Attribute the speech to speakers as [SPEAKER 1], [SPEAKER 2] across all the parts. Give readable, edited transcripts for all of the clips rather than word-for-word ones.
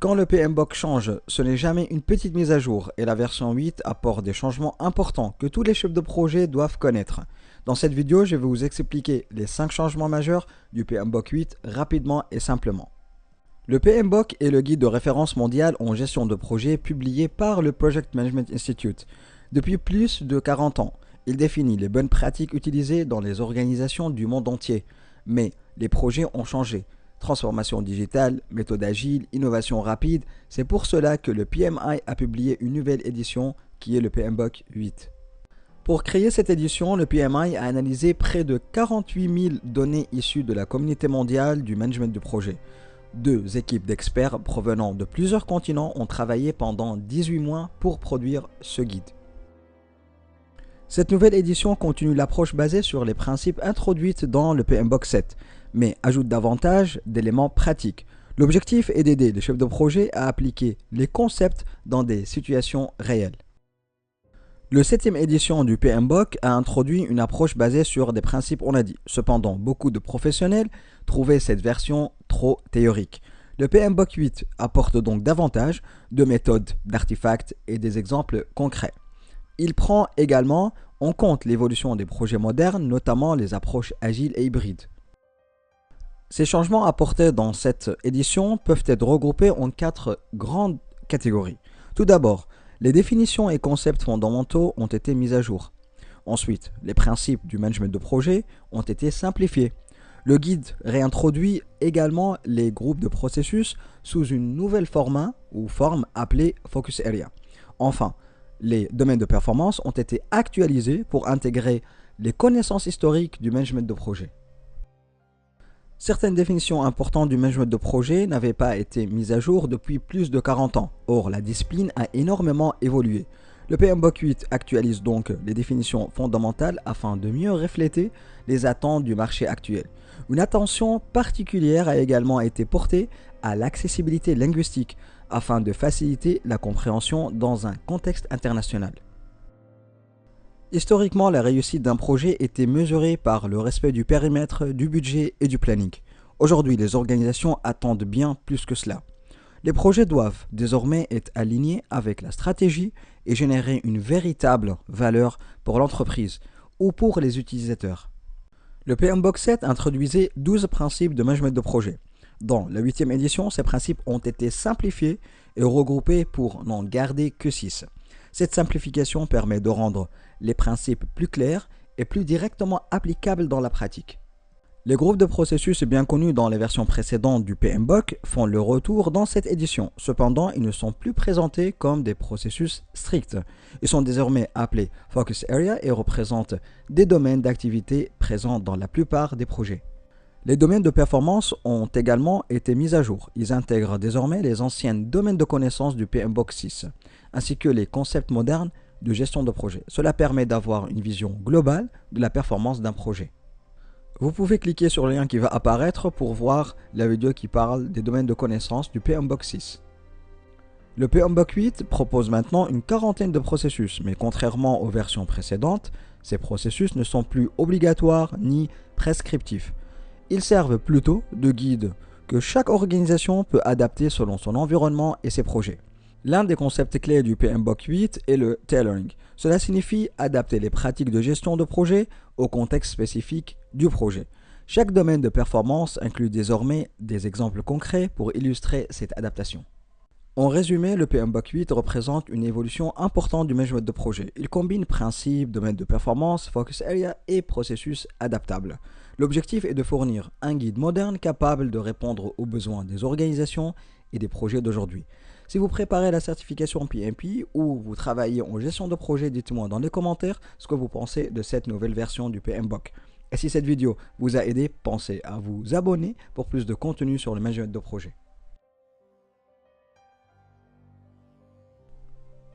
[SPEAKER 1] Quand le PMBOK change, ce n'est jamais une petite mise à jour et la version 8 apporte des changements importants que tous les chefs de projet doivent connaître. Dans cette vidéo, je vais vous expliquer les 5 changements majeurs du PMBOK 8 rapidement et simplement. Le PMBOK est le guide de référence mondial en gestion de projet publié par le Project Management Institute. Depuis plus de 40 ans, il définit les bonnes pratiques utilisées dans les organisations du monde entier. Mais les projets ont changé. Transformation digitale, méthode agile, innovation rapide, c'est pour cela que le PMI a publié une nouvelle édition qui est le PMBOK 8. Pour créer cette édition, le PMI a analysé près de 48 000 données issues de la communauté mondiale du management de projet. 2 équipes d'experts provenant de plusieurs continents ont travaillé pendant 18 mois pour produire ce guide. Cette nouvelle édition continue l'approche basée sur les principes introduits dans le PMBOK 7, mais ajoute davantage d'éléments pratiques. L'objectif est d'aider les chefs de projet à appliquer les concepts dans des situations réelles. Le 7e édition du PMBOK a introduit une approche basée sur des principes, on a dit. Cependant, beaucoup de professionnels trouvaient cette version trop théorique. Le PMBOK 8 apporte donc davantage de méthodes, d'artefacts et des exemples concrets. Il prend également en compte l'évolution des projets modernes, notamment les approches agiles et hybrides. Ces changements apportés dans cette édition peuvent être regroupés en 4 grandes catégories. Tout d'abord, les définitions et concepts fondamentaux ont été mis à jour. Ensuite, les principes du management de projet ont été simplifiés. Le guide réintroduit également les groupes de processus sous une nouvelle forme appelée Focus Area. Enfin, les domaines de performance ont été actualisés pour intégrer les connaissances historiques du management de projet. Certaines définitions importantes du management de projet n'avaient pas été mises à jour depuis plus de 40 ans. Or, la discipline a énormément évolué. Le PMBOK 8 actualise donc les définitions fondamentales afin de mieux refléter les attentes du marché actuel. Une attention particulière a également été portée à l'accessibilité linguistique afin de faciliter la compréhension dans un contexte international. Historiquement, la réussite d'un projet était mesurée par le respect du périmètre, du budget et du planning. Aujourd'hui, les organisations attendent bien plus que cela. Les projets doivent désormais être alignés avec la stratégie et générer une véritable valeur pour l'entreprise ou pour les utilisateurs. Le PMBOK 7 introduisait 12 principes de management de projet. Dans la 8e édition, ces principes ont été simplifiés et regroupés pour n'en garder que 6. Cette simplification permet de rendre les principes plus clairs et plus directement applicables dans la pratique. Les groupes de processus bien connus dans les versions précédentes du PMBOK font le retour dans cette édition. Cependant, ils ne sont plus présentés comme des processus stricts. Ils sont désormais appelés Focus Area et représentent des domaines d'activité présents dans la plupart des projets. Les domaines de performance ont également été mis à jour. Ils intègrent désormais les anciens domaines de connaissances du PMBOK 6, ainsi que les concepts modernes de gestion de projet. Cela permet d'avoir une vision globale de la performance d'un projet. Vous pouvez cliquer sur le lien qui va apparaître pour voir la vidéo qui parle des domaines de connaissances du PMBOK 6. Le PMBOK 8 propose maintenant une quarantaine de processus, mais contrairement aux versions précédentes, ces processus ne sont plus obligatoires ni prescriptifs. Ils servent plutôt de guide que chaque organisation peut adapter selon son environnement et ses projets. L'un des concepts clés du PMBOK 8 est le tailoring. Cela signifie adapter les pratiques de gestion de projet au contexte spécifique du projet. Chaque domaine de performance inclut désormais des exemples concrets pour illustrer cette adaptation. En résumé, le PMBOK 8 représente une évolution importante du management de projet. Il combine principes, domaines de performance, focus area et processus adaptables. L'objectif est de fournir un guide moderne capable de répondre aux besoins des organisations et des projets d'aujourd'hui. Si vous préparez la certification PMP ou vous travaillez en gestion de projet, dites-moi dans les commentaires ce que vous pensez de cette nouvelle version du PMBOK. Et si cette vidéo vous a aidé, pensez à vous abonner pour plus de contenu sur le management de projet.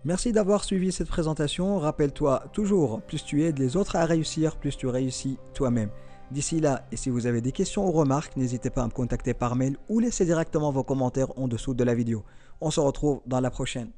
[SPEAKER 1] Merci d'avoir suivi cette présentation. Rappelle-toi toujours, plus tu aides les autres à réussir, plus tu réussis toi-même. D'ici là, et si vous avez des questions ou remarques, n'hésitez pas à me contacter par mail ou laissez directement vos commentaires en dessous de la vidéo. On se retrouve dans la prochaine.